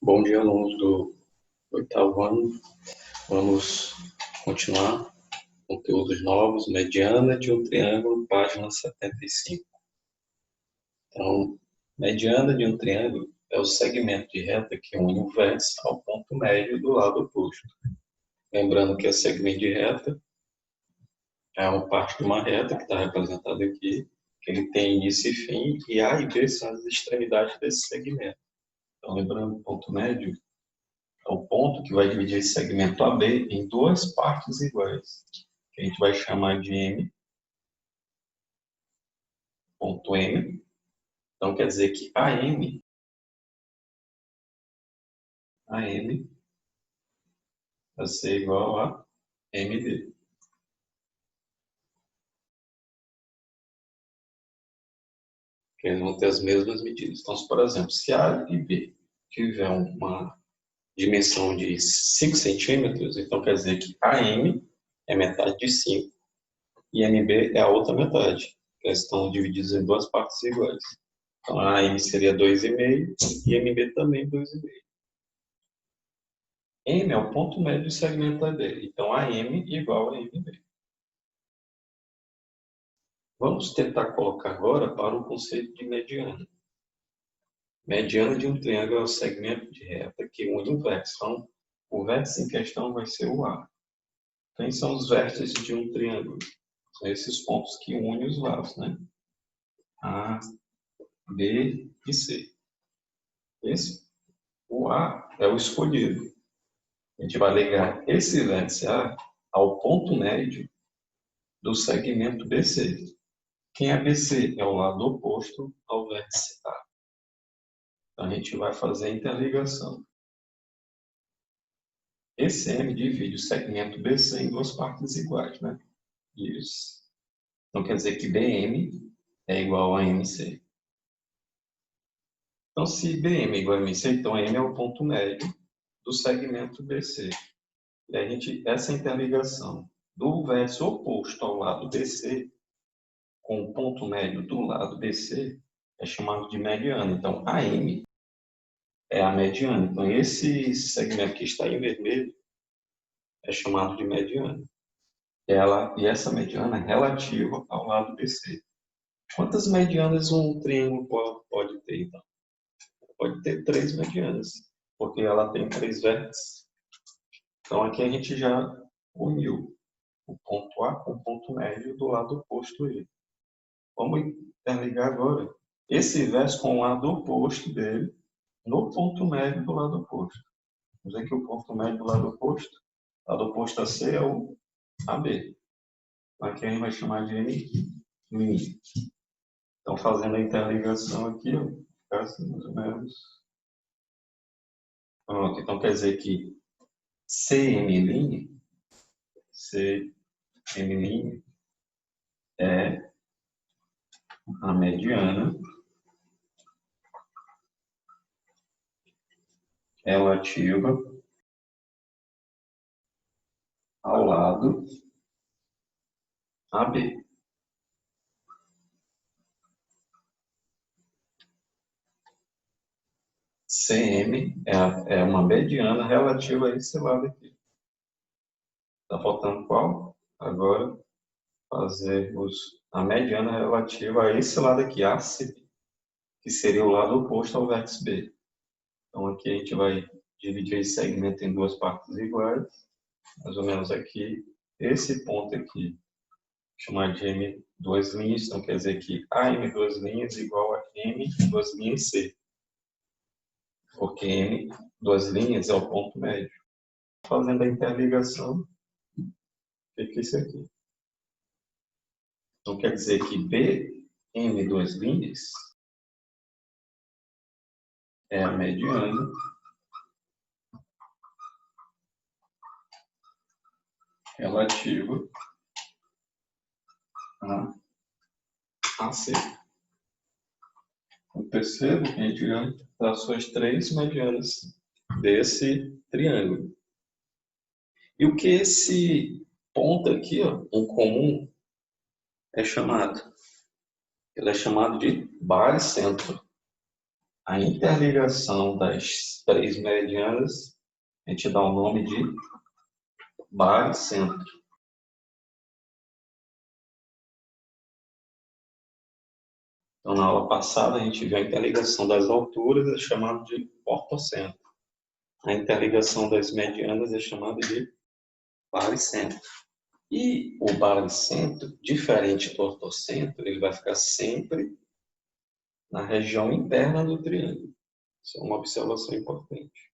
Bom dia, alunos do oitavo ano. Vamos continuar conteúdos novos, mediana de um triângulo, página 75. Então, mediana de um triângulo é o segmento de reta que une o vértice ao ponto médio do lado oposto. Lembrando que o segmento de reta é uma parte de uma reta que está representada aqui, que ele tem início e fim, e A e B são as extremidades desse segmento. Então, lembrando, o ponto médio é o ponto que vai dividir esse segmento AB em duas partes iguais, que a gente vai chamar de M, ponto M. Então, quer dizer que AM vai ser igual a MD. Que eles vão ter as mesmas medidas. Então, por exemplo, se A e B tiver uma dimensão de 5 centímetros, então quer dizer que AM é metade de 5 e MB é a outra metade. Eles estão divididos em duas partes iguais. Então, a AM seria 2,5 e MB também 2,5. M é o ponto médio do segmento AB. Então, AM igual a MB. Vamos tentar colocar agora para o conceito de mediana. Mediana de um triângulo é o segmento de reta que une o vértice. Então, o vértice em questão vai ser o A. Quem são os vértices de um triângulo? São esses pontos que unem os lados, né? A, B e C. O A é o escolhido. A gente vai ligar esse vértice A ao ponto médio do segmento BC. Quem é BC? É o lado oposto ao vértice A. Então, a gente vai fazer a interligação. Esse M divide o segmento BC em duas partes iguais, né? Isso. Então, quer dizer que BM é igual a MC. Então, se BM é igual a MC, então M é o ponto médio do segmento BC. E a gente, essa interligação do vértice oposto ao lado BC com o ponto médio do lado BC é chamado de mediana. Então, AM é a mediana. Então, esse segmento que está em vermelho é chamado de mediana. E essa mediana é relativa ao lado BC. Quantas medianas um triângulo pode ter, então? Pode ter 3 medianas, porque ela tem 3 vértices. Então, aqui a gente já uniu o ponto A com o ponto médio do lado oposto a ele. Vamos interligar agora esse vértice com o lado oposto dele no ponto médio do lado oposto. Vamos dizer que o ponto médio do lado oposto a C é o AB. Aqui a gente vai chamar de M'. Então, fazendo a interligação aqui, ó, fica assim, mais ou menos. Pronto, então quer dizer que CM' é a mediana relativa ao lado AB. CM é uma mediana relativa a esse lado aqui. Está faltando qual? Agora, fazermos a mediana relativa a esse lado aqui, AC, que seria o lado oposto ao vértice B. Então, aqui a gente vai dividir esse segmento em duas partes iguais, mais ou menos aqui. Esse ponto aqui, chamar de M duas linhas, então quer dizer que AM duas linhas igual a M duas linhas C. Porque M duas linhas é o ponto médio. Fazendo a interligação, fica isso aqui. Então quer dizer que BM duas linhas é a mediana relativa a AC. O terceiro, a gente já traçou as 3 medianas desse triângulo. E o que esse ponto aqui, ó, em comum, é chamado? Ele é chamado de baricentro. A interligação das três medianas, a gente dá o nome de baricentro. Então, na aula passada, a gente viu a interligação das alturas, é chamado de ortocentro. A interligação das medianas é chamada de baricentro. E o baricentro, diferente do ortocentro, ele vai ficar sempre na região interna do triângulo. Isso é uma observação importante.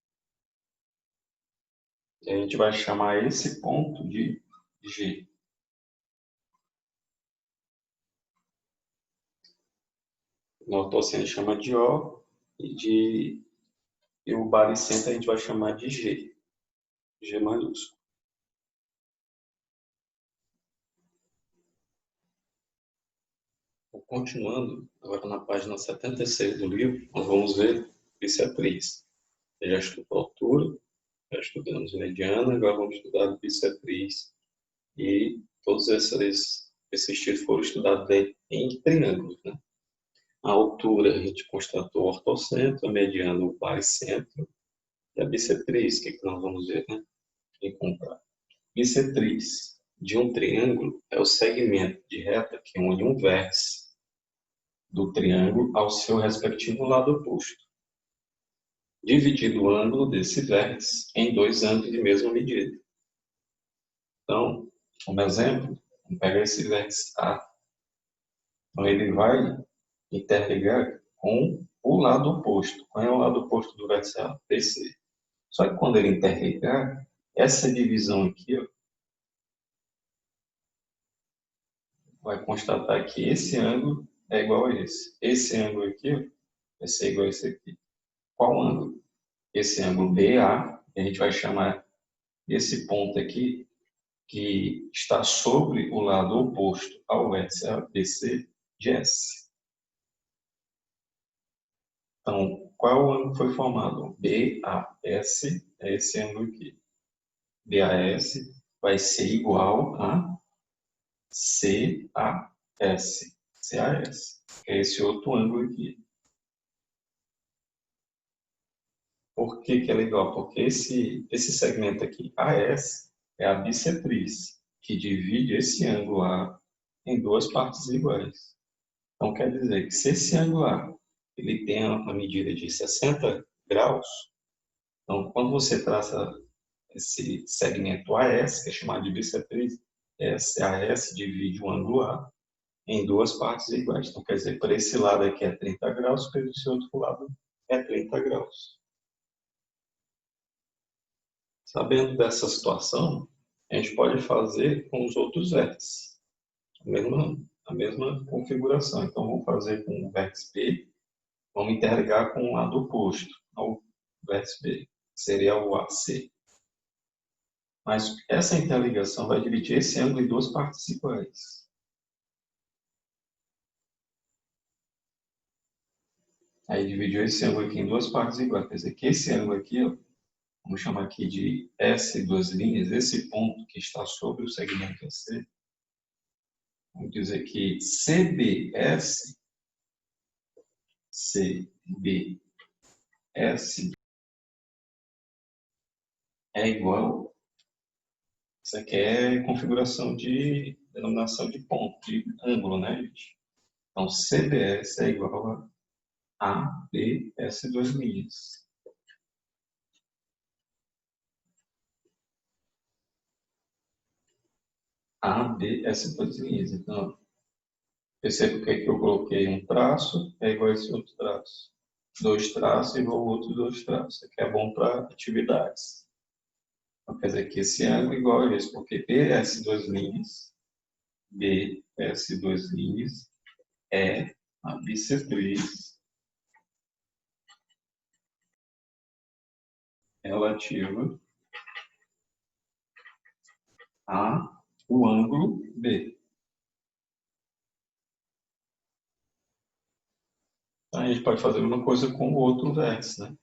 E a gente vai chamar esse ponto de G. No ortocentro chama de O e o baricentro a gente vai chamar de G. G maiúsculo. Continuando, agora na página 76 do livro, nós vamos ver bissetriz. Já estudou altura, já estudamos mediana, agora vamos estudar bissetriz. E todos esses tipos foram estudados em triângulos. Né? A altura a gente constatou o ortocentro, a mediana o baricentro e a bissetriz, que nós vamos ver, né? Encontrar. Bissetriz de um triângulo é o segmento de reta que une um vértice do triângulo ao seu respectivo lado oposto, dividido o ângulo desse vértice em dois ângulos de mesma medida. Então, como exemplo, vamos pegar esse vértice A. Então, ele vai interligar com o lado oposto. Qual é o lado oposto do vértice A? BC. Só que quando ele interligar, essa divisão aqui, ó, vai constatar que esse ângulo é igual a esse. Esse ângulo aqui, ó, vai ser igual a esse aqui. Qual ângulo? Esse ângulo BA, a gente vai chamar esse ponto aqui, que está sobre o lado oposto ao vértice ABC, de S. Então, qual ângulo foi formado? BAS é esse ângulo aqui. BAS vai ser igual a CAS. CAS, que é esse outro ângulo aqui. Por que é legal? Porque esse segmento aqui, AS, é a bissetriz, que divide esse ângulo A em duas partes iguais. Então, quer dizer que se esse ângulo A ele tem a medida de 60 graus, então, quando você traça esse segmento AS, que é chamado de bissetriz, esse AS divide o ângulo A em duas partes iguais. Então, quer dizer, para esse lado aqui é 30 graus, para esse outro lado é 30 graus. Sabendo dessa situação, a gente pode fazer com os outros vértices. A mesma configuração. Então, vamos fazer com o vértice B, vamos interligar com o lado oposto ao vértice B, que seria o AC. Mas essa interligação vai dividir esse ângulo em duas partes iguais. Aí dividiu esse ângulo aqui em duas partes iguais. Quer dizer que esse ângulo aqui, ó, vamos chamar aqui de S duas linhas, esse ponto que está sobre o segmento AC, vamos dizer que CBS é igual. Isso aqui é configuração de denominação de ponto, de ângulo, né, gente? Então, CBS é igual a ABS duas linhas. ABS duas linhas. Então, perceba que aqui eu coloquei um traço, é igual a esse outro traço. Dois traços igual ao outro dois traços. Isso aqui é bom para atividades. Então, quer dizer que esse ângulo é igual a esse, porque BS duas linhas, BS duas linhas, é a bissetriz relativa a o ângulo B. Então, a gente pode fazer a mesma coisa com o outro vértice, né?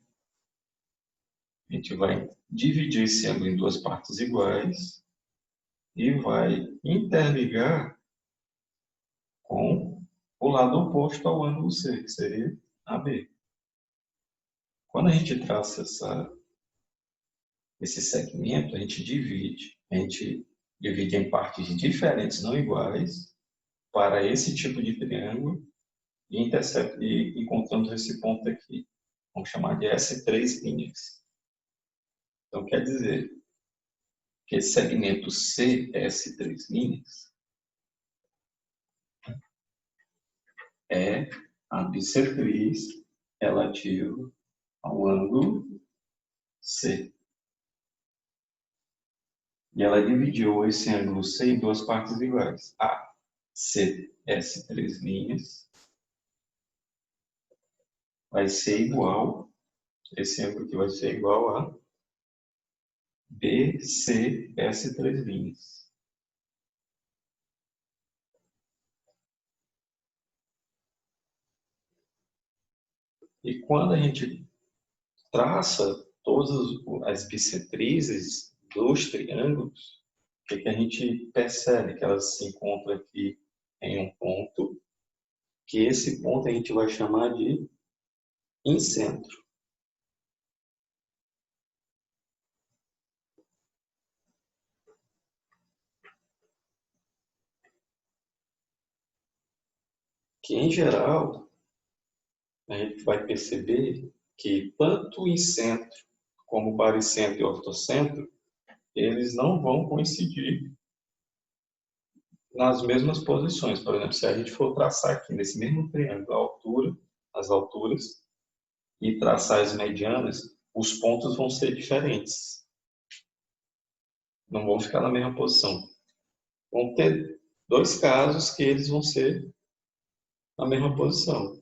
A gente vai dividir esse ângulo em duas partes iguais e vai interligar com o lado oposto ao ângulo C, que seria AB. Quando a gente traça esse segmento, a gente divide em partes diferentes, não iguais, para esse tipo de triângulo e encontramos esse ponto aqui. Vamos chamar de S3 linhas. Então, quer dizer que esse segmento CS3 linhas é a bissetriz relativa ao ângulo C. E ela dividiu esse ângulo C em duas partes iguais. A CS3 linhas vai ser igual, esse ângulo aqui vai ser igual a BCS3 linhas. E quando a gente traça todas as bissetrizes dos triângulos, o que a gente percebe? Que elas se encontram aqui em um ponto, que esse ponto a gente vai chamar de incentro. Que, em geral, a gente vai perceber que tanto o incentro como o baricentro e o ortocentro, eles não vão coincidir nas mesmas posições. Por exemplo, se a gente for traçar aqui nesse mesmo triângulo as alturas, e traçar as medianas, os pontos vão ser diferentes. Não vão ficar na mesma posição. Vão ter dois casos que eles vão ser na mesma posição,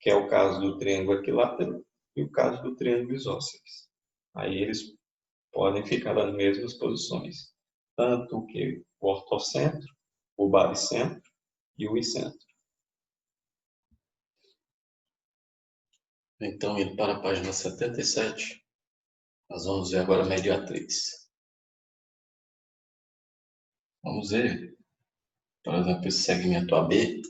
que é o caso do triângulo equilátero e o caso do triângulo isósceles. Aí eles podem ficar nas mesmas posições, tanto que o ortocentro, o baricentro e o incentro. Então, indo para a página 77, nós vamos ver agora a mediatriz. Vamos ver, por exemplo, esse segmento AB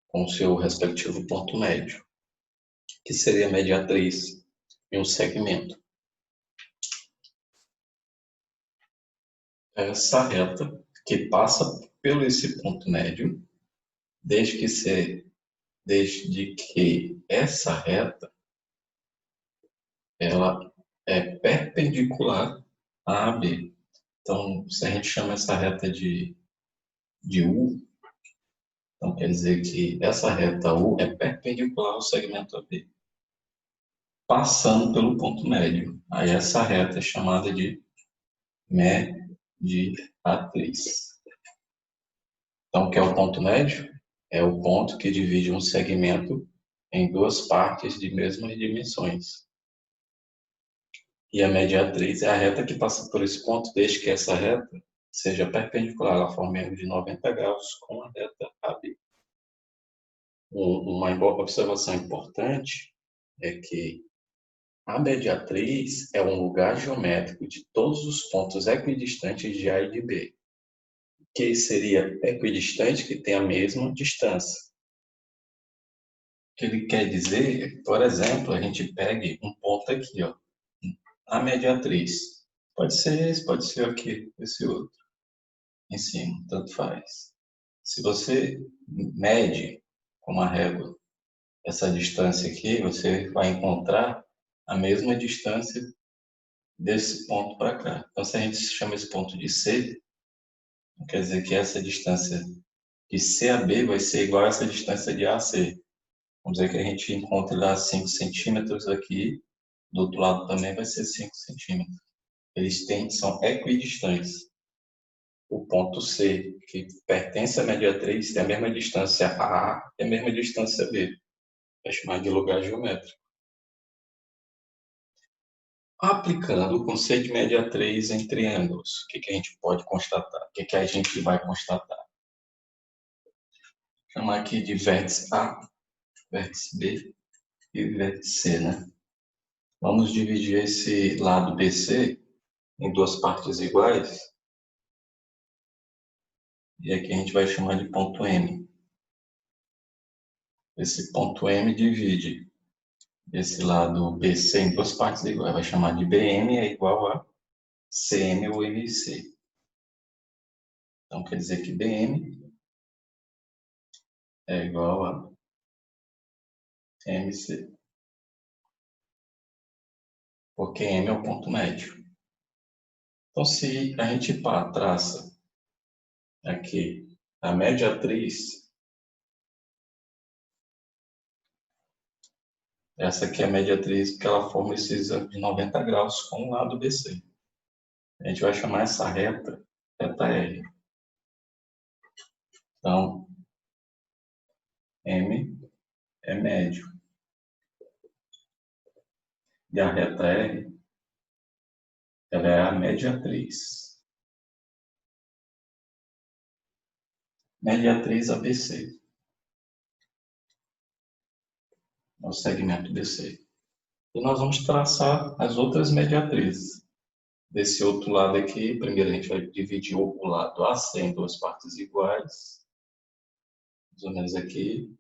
com o seu respectivo ponto médio, que seria a mediatriz em um segmento. Essa reta que passa pelo esse ponto médio, desde que essa reta ela é perpendicular a AB. Então, se a gente chama essa reta de U, então quer dizer que essa reta U é perpendicular ao segmento AB, passando pelo ponto médio. Aí essa reta é chamada de mediatriz. Então, o que é o ponto médio? É o ponto que divide um segmento em duas partes de mesmas dimensões. E a mediatriz é a reta que passa por esse ponto, desde que essa reta seja perpendicular, ela forma ângulo de 90 graus com a reta AB. Uma observação importante é que a mediatriz é um lugar geométrico de todos os pontos equidistantes de A e de B, que seria equidistante, que tem a mesma distância. O que ele quer dizer é que, por exemplo, a gente pegue um ponto aqui, ó, a mediatriz. Pode ser esse, pode ser aqui, esse outro, em cima, tanto faz. Se você mede com uma régua essa distância aqui, você vai encontrar a mesma distância desse ponto para cá. Então, se a gente chama esse ponto de C, quer dizer que essa distância de C a B vai ser igual a essa distância de A a C. Vamos dizer que a gente encontre lá 5 centímetros aqui, do outro lado também vai ser 5 centímetros. Eles são equidistantes. O ponto C, que pertence à mediatriz, tem a mesma distância A e a mesma distância B. É chamado de lugar geométrico. Aplicando o conceito de mediatriz em triângulos, o que a gente pode constatar? O que a gente vai constatar? Vou chamar aqui de vértice A, vértice B e vértice C, né? Vamos dividir esse lado BC em duas partes iguais. E aqui a gente vai chamar de ponto M. Esse ponto M divide esse lado BC em duas partes iguais. Vai chamar de BM é igual a CM ou MC. Então, quer dizer que BM é igual a MC. Porque M é o ponto médio. Então, se a gente traça aqui a mediatriz, essa aqui é a mediatriz porque ela forma esse ângulo de 90 graus com o lado BC. A gente vai chamar essa reta R. Então, M é médio. E a reta R, ela é a mediatriz. Mediatriz ABC. É o segmento BC. E nós vamos traçar as outras mediatrizes. Desse outro lado aqui, primeiro a gente vai dividir o lado AC em duas partes iguais. Mais ou menos aqui.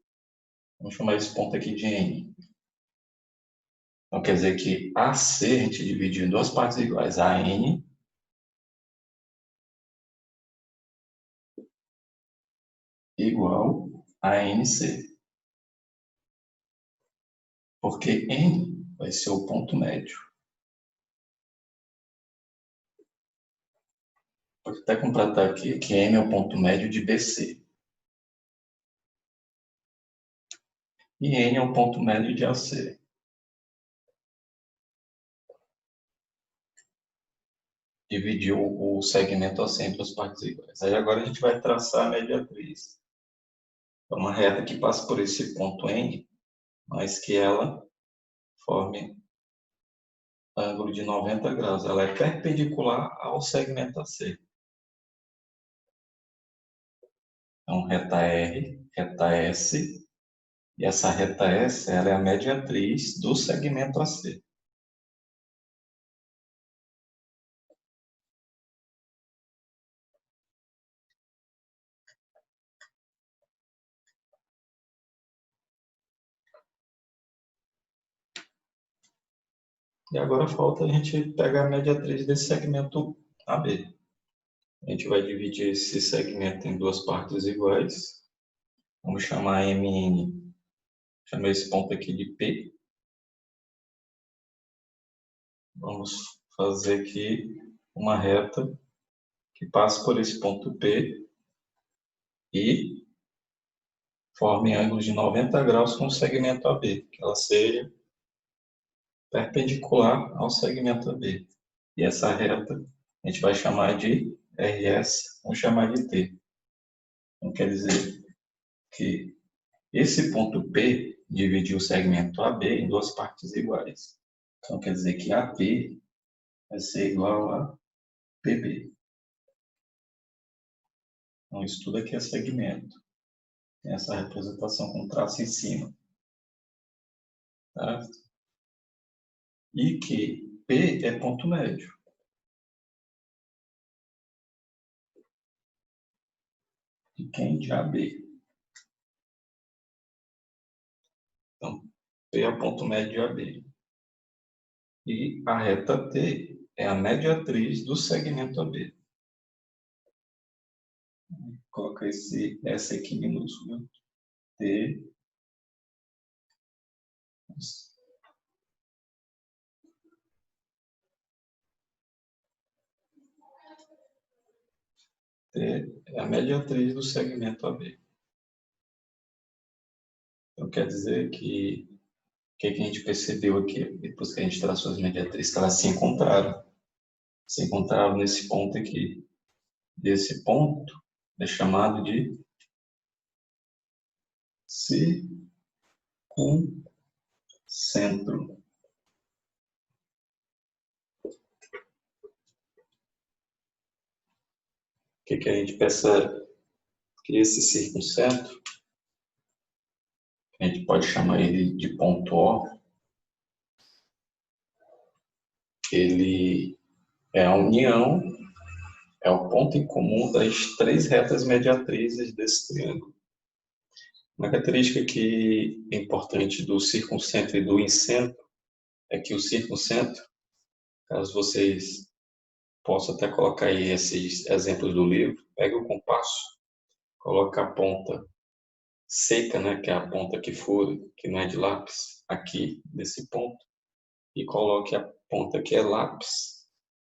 Vamos chamar esse ponto aqui de N. Então quer dizer que AC a gente dividiu em duas partes iguais. AN igual a ANC. Porque N vai ser o ponto médio. Pode até completar aqui que N é o ponto médio de BC. E N é o ponto médio de AC. Dividiu o segmento AC em duas partes iguais. Aí agora a gente vai traçar a mediatriz. É uma reta que passa por esse ponto N, mas que ela forme ângulo de 90 graus. Ela é perpendicular ao segmento AC. Então, reta R, reta S, e essa reta S ela é a mediatriz do segmento AC. E agora falta a gente pegar a mediatriz desse segmento AB. A gente vai dividir esse segmento em duas partes iguais. Vamos chamar MN, chamar esse ponto aqui de P. Vamos fazer aqui uma reta que passa por esse ponto P e forme ângulos de 90 graus com o segmento AB, que ela seja perpendicular ao segmento AB. E essa reta a gente vai chamar de RS, vamos chamar de T. Então quer dizer que esse ponto P dividiu o segmento AB em duas partes iguais. Então quer dizer que AP vai ser igual a PB. Então isso tudo aqui é segmento. Tem essa representação com traço em cima. Tá? E que P é ponto médio. De quem? De AB. Então, P é o ponto médio de AB. E a reta T é a mediatriz do segmento AB. Coloca esse S aqui minúsculo. T. T é a mediatriz do segmento AB. Então, quer dizer que o que a gente percebeu aqui, depois que a gente traçou as mediatrizes, que elas se encontraram. Se encontraram nesse ponto aqui. Esse ponto é chamado de circuncentro. O que a gente percebe? Que esse circuncentro, a gente pode chamar ele de ponto O, ele é a união, é o ponto em comum das três retas mediatrizes desse triângulo. Uma característica que é importante do circuncentro e do incentro é que o circuncentro, caso vocês possam até colocar aí esses exemplos do livro, pega o compasso, coloca a ponta seca, né, que é a ponta que fura, que não é de lápis, aqui nesse ponto, e coloque a ponta que é lápis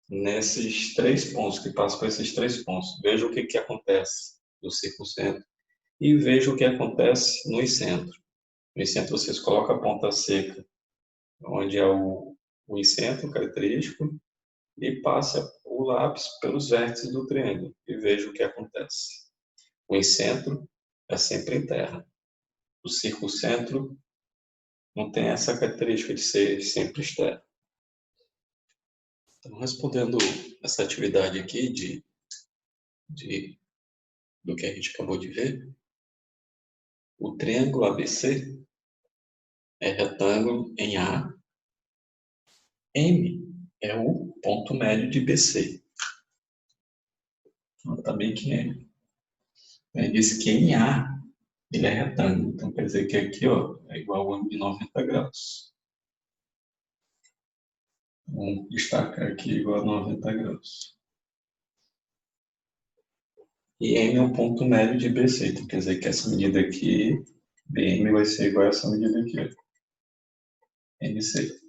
nesses 3 pontos, que passa por esses 3 pontos. Veja o que acontece no circuncentro e veja o que acontece no incentro. No incentro vocês colocam a ponta seca, onde é o incentro característico, e passa o lápis pelos vértices do triângulo e veja o que acontece. O incentro é sempre em terra. O circuncentro não tem essa característica de ser sempre externo. Então, respondendo essa atividade aqui do que a gente acabou de ver, o triângulo ABC é retângulo em A, M é o ponto médio de BC. Nota bem que ele disse que em A ele é retângulo, então quer dizer que aqui ó, é igual ao ângulo de 90 graus. Vamos destacar aqui igual a 90 graus. E M é o ponto médio de BC, então quer dizer que essa medida aqui, BM vai ser igual a essa medida aqui, ó, MC.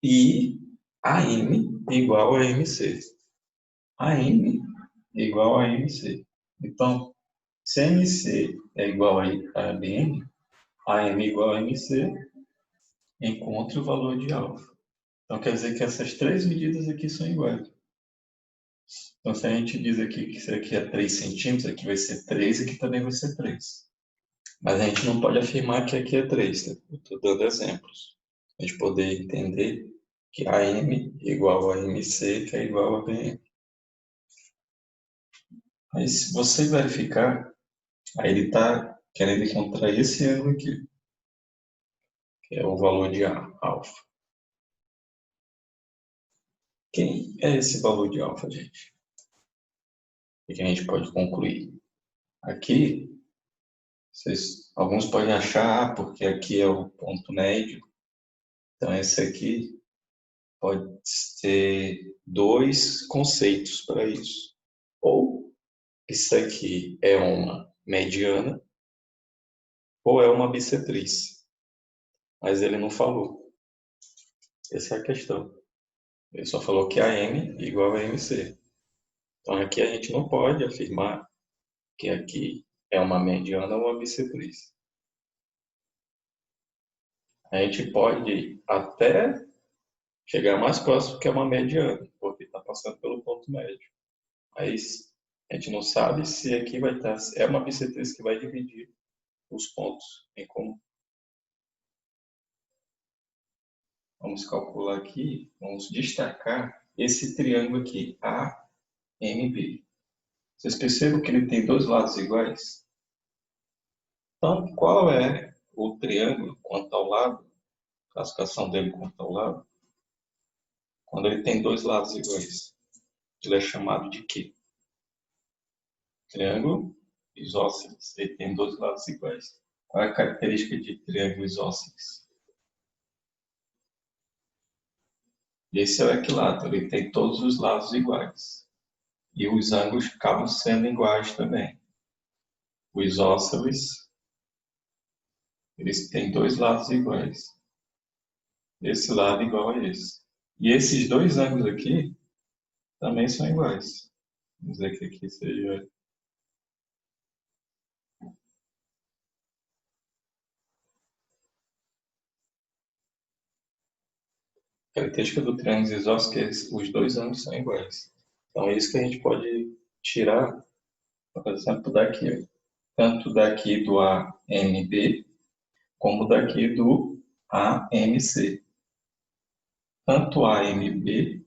E AM é igual a MC. AM é igual a MC. Então, se MC é igual a BM, AM é igual a MC, encontre o valor de alfa. Então, quer dizer que essas 3 medidas aqui são iguais. Então, se a gente diz aqui que isso aqui é 3 centímetros, aqui vai ser 3, aqui também vai ser 3. Mas a gente não pode afirmar que aqui é 3, tá? Eu estou dando exemplos. A gente poder entender que AM é igual a MC, que é igual a BM. Mas se você verificar, aí ele está querendo encontrar esse ângulo aqui, que é o valor de alfa. Quem é esse valor de alfa, gente? O que a gente pode concluir? Aqui, alguns podem achar, porque aqui é o ponto médio, então esse aqui pode ter 2 conceitos para isso. Ou isso aqui é uma mediana, ou é uma bissetriz. Mas ele não falou. Essa é a questão. Ele só falou que AM é igual a MC. Então aqui a gente não pode afirmar que aqui é uma mediana ou uma bissetriz. A gente pode até chegar mais próximo que é uma mediana, porque está passando pelo ponto médio. Mas a gente não sabe se aqui vai estar, é uma bissetriz que vai dividir os pontos em comum. Vamos calcular aqui, vamos destacar esse triângulo aqui, AMB. Vocês percebem que ele tem 2 lados iguais? Então, qual é o triângulo quanto ao lado, a classificação dele quanto ao lado, quando ele tem 2 lados iguais? Ele é chamado de quê? Triângulo isósceles. Ele tem 2 lados iguais. Qual é a característica de triângulo isósceles? Esse é o equilátero, ele tem todos os lados iguais. E os ângulos acabam sendo iguais também. O isósceles, eles têm 2 lados iguais. Esse lado igual a esse. E esses 2 ângulos aqui também são iguais. Vamos dizer que aqui seja... A característica do triângulo isósceles é que os 2 ângulos são iguais. Então é isso que a gente pode tirar, por exemplo, daqui. Tanto daqui do AMB, como daqui do AMC. Tanto o AMB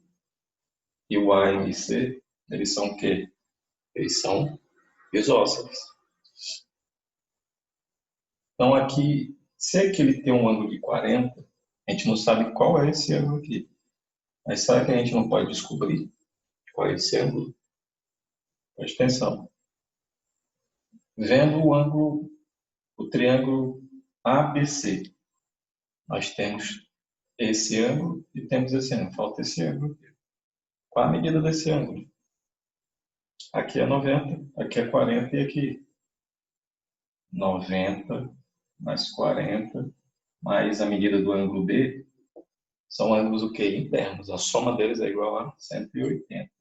e o AMC, eles são o quê? Eles são isósceles. Então aqui, se aqui ele tem um ângulo de 40, a gente não sabe qual é esse ângulo aqui. Mas será que a gente não pode descobrir qual é esse ângulo? Preste atenção. Vendo o ângulo, o triângulo ABC. Nós temos esse ângulo e temos esse ângulo. Falta esse ângulo aqui. Qual a medida desse ângulo? Aqui é 90, aqui é 40 e aqui 90 mais 40 mais a medida do ângulo B são ângulos o quê? Internos. A soma deles é igual a 180.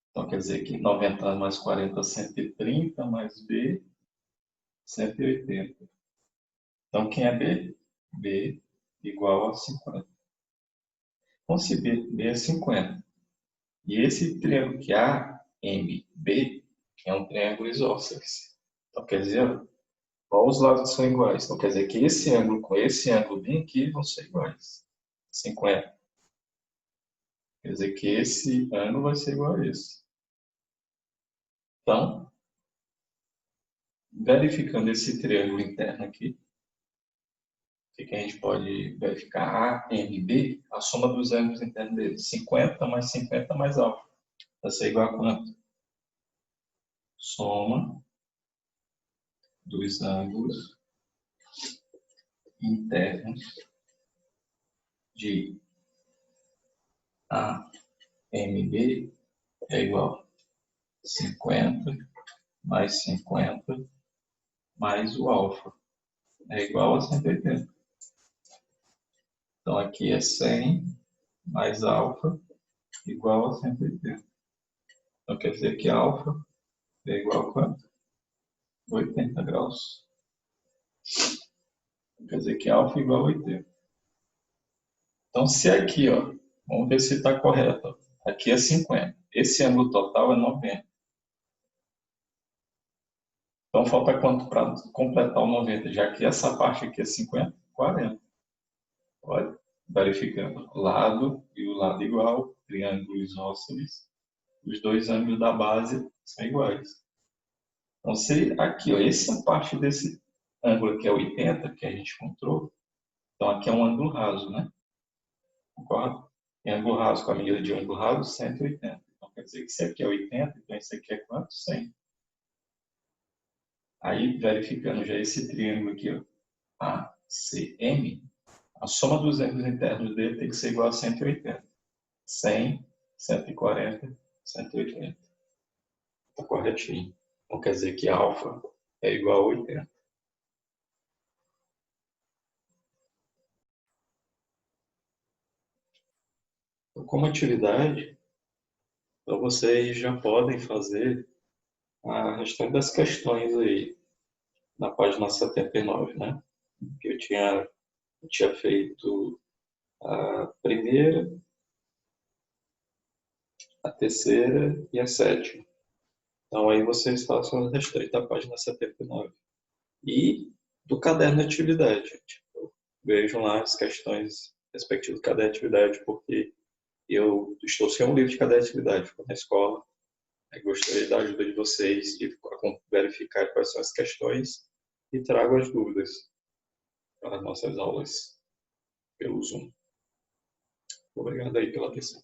Então quer dizer que 90 mais 40, 130 mais B, 180. Então quem é B? B igual a 50. Então se B é 50 e esse triângulo que é AMB é um triângulo isósceles. Então quer dizer, qual os lados são iguais? Então quer dizer que esse ângulo com esse ângulo bem aqui vão ser iguais. 50. Quer dizer que esse ângulo vai ser igual a esse. Então, verificando esse triângulo interno aqui, o que a gente pode verificar? AMB, a soma dos ângulos internos dele. 50 mais 50 mais alfa. Vai ser igual a quanto? Soma dos ângulos internos de AMB é igual a 50 mais 50 mais o alfa. É igual a 180. Então, aqui é 100 mais alfa igual a 180. Então, quer dizer que alfa é igual a quanto? 80 graus. Quer dizer que alfa é igual a 80. Então, se aqui, ó, vamos ver se está correto. Aqui é 50. Esse ângulo total é 90. Então, falta quanto para completar o 90? Já que essa parte aqui é 50, 40. Olha, verificando. Lado e o lado igual, triângulo isósceles. Os dois ângulos da base são iguais. Então, se aqui, ó, essa parte desse ângulo aqui é 80, que a gente encontrou, então aqui é um ângulo raso, né? Concorda? E ângulo raso, com a medida de ângulo raso, 180. Então, quer dizer que esse aqui é 80, então esse aqui é quanto? 100. Aí, verificando já esse triângulo aqui, ó, ACM, a soma dos ângulos internos dele tem que ser igual a 180. 100, 140, 180. Está corretinho. Então, quer dizer que alfa é igual a 80. Então, como atividade, então vocês já podem fazer a restante das questões aí na página 79, né? Que eu tinha feito a primeira, a terceira e a sétima. Então aí vocês façam o restante da página 79. E do caderno de atividade. Tipo, vejam lá as questões respectivas do caderno de atividade, porque eu estou sem um livro de caderno de atividade, estou na escola. Eu gostaria da ajuda de vocês de verificar quais são as questões e trago as dúvidas para as nossas aulas pelo Zoom. Obrigado aí pela atenção.